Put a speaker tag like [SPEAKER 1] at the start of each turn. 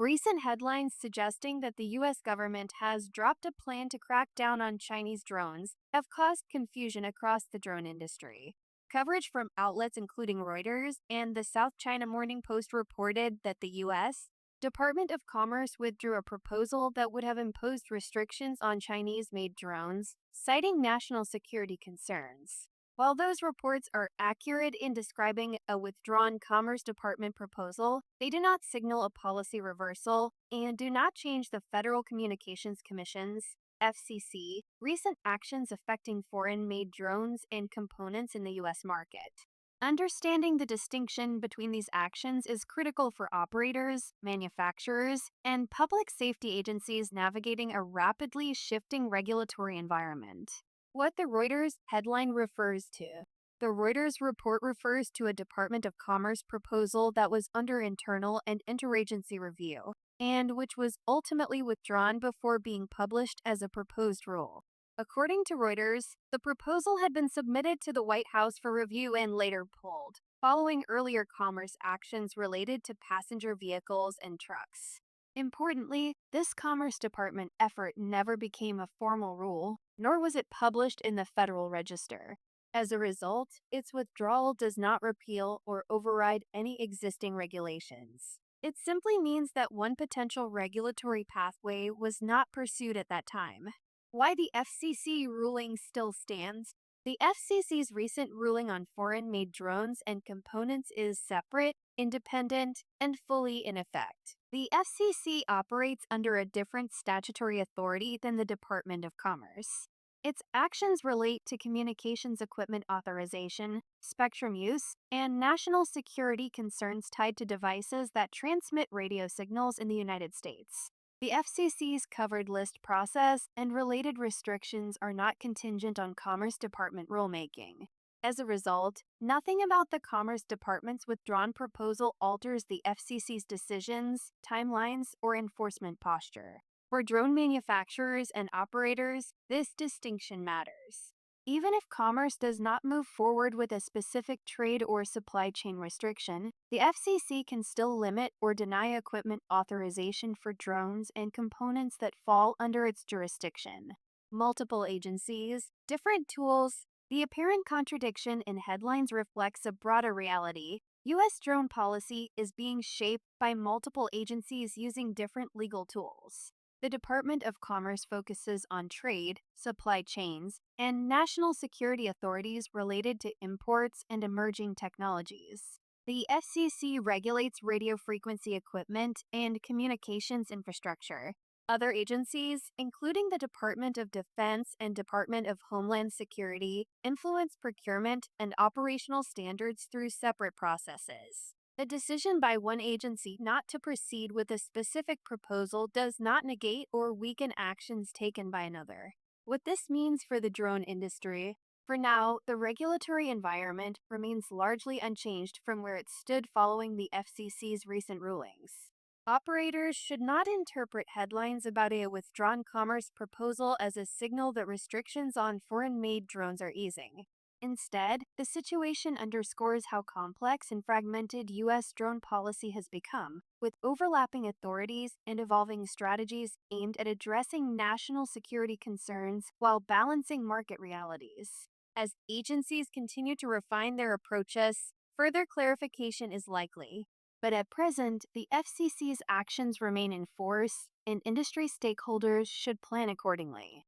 [SPEAKER 1] Recent headlines suggesting that the U.S. government has dropped a plan to crack down on Chinese drones have caused confusion across the drone industry. Coverage from outlets including Reuters and the South China Morning Post reported that the U.S. Department of Commerce withdrew a proposal that would have imposed restrictions on Chinese made drones, citing national security concerns. While those reports are accurate in describing a withdrawn Commerce Department proposal, they do not signal a policy reversal and do not change the Federal Communications Commission's FCC recent actions affecting foreign made drones and components in the U.S. market. Understanding the distinction between these actions is critical for operators, manufacturers, and public safety agencies navigating a rapidly shifting regulatory environment. What the Reuters headline refers to. The Reuters report refers to a Department of Commerce proposal that was under internal and interagency review, and which was ultimately withdrawn before being published as a proposed rule. According to Reuters, the proposal had been submitted to the White House for review and later pulled, following earlier commerce actions related to passenger vehicles and trucks. Importantly, this Commerce Department effort never became a formal rule, nor was it published in the Federal Register. As a result, its withdrawal does not repeal or override any existing regulations. It simply means that one potential regulatory pathway was not pursued at that time. Why the FCC ruling still stands? The FCC's recent ruling on foreign made drones and components is separate, independent, and fully in effect. The FCC operates under a different statutory authority than the Department of Commerce. Its actions relate to communications equipment authorization, spectrum use, and national security concerns tied to devices that transmit radio signals in the United States. The FCC's covered list process and related restrictions are not contingent on Commerce Department rulemaking. As a result, nothing about the Commerce Department's withdrawn proposal alters the FCC's decisions, timelines, or enforcement posture. For drone manufacturers and operators, this distinction matters. Even if Commerce does not move forward with a specific trade or supply chain restriction, the FCC can still limit or deny equipment authorization for drones and components that fall under its jurisdiction. Multiple agencies, different tools. The apparent contradiction in headlines reflects a broader reality. U.S. drone policy is being shaped by multiple agencies using different legal tools. The Department of Commerce focuses on trade, supply chains, and national security authorities related to imports and emerging technologies. The FCC regulates radio frequency equipment and communications infrastructure. Other agencies, including the Department of Defense and Department of Homeland Security, influence procurement and operational standards through separate processes. The decision by one agency not to proceed with a specific proposal does not negate or weaken actions taken by another. What this means for the drone industry: for now, the regulatory environment remains largely unchanged from where it stood following the FCC's recent rulings. Operators should not interpret headlines about a withdrawn commerce proposal as a signal that restrictions on foreign made drones are easing. Instead, the situation underscores how complex and fragmented U.S. drone policy has become, with overlapping authorities and evolving strategies aimed at addressing national security concerns while balancing market realities. As agencies continue to refine their approaches, further clarification is likely. But at present, the FCC's actions remain in force, and industry stakeholders should plan accordingly.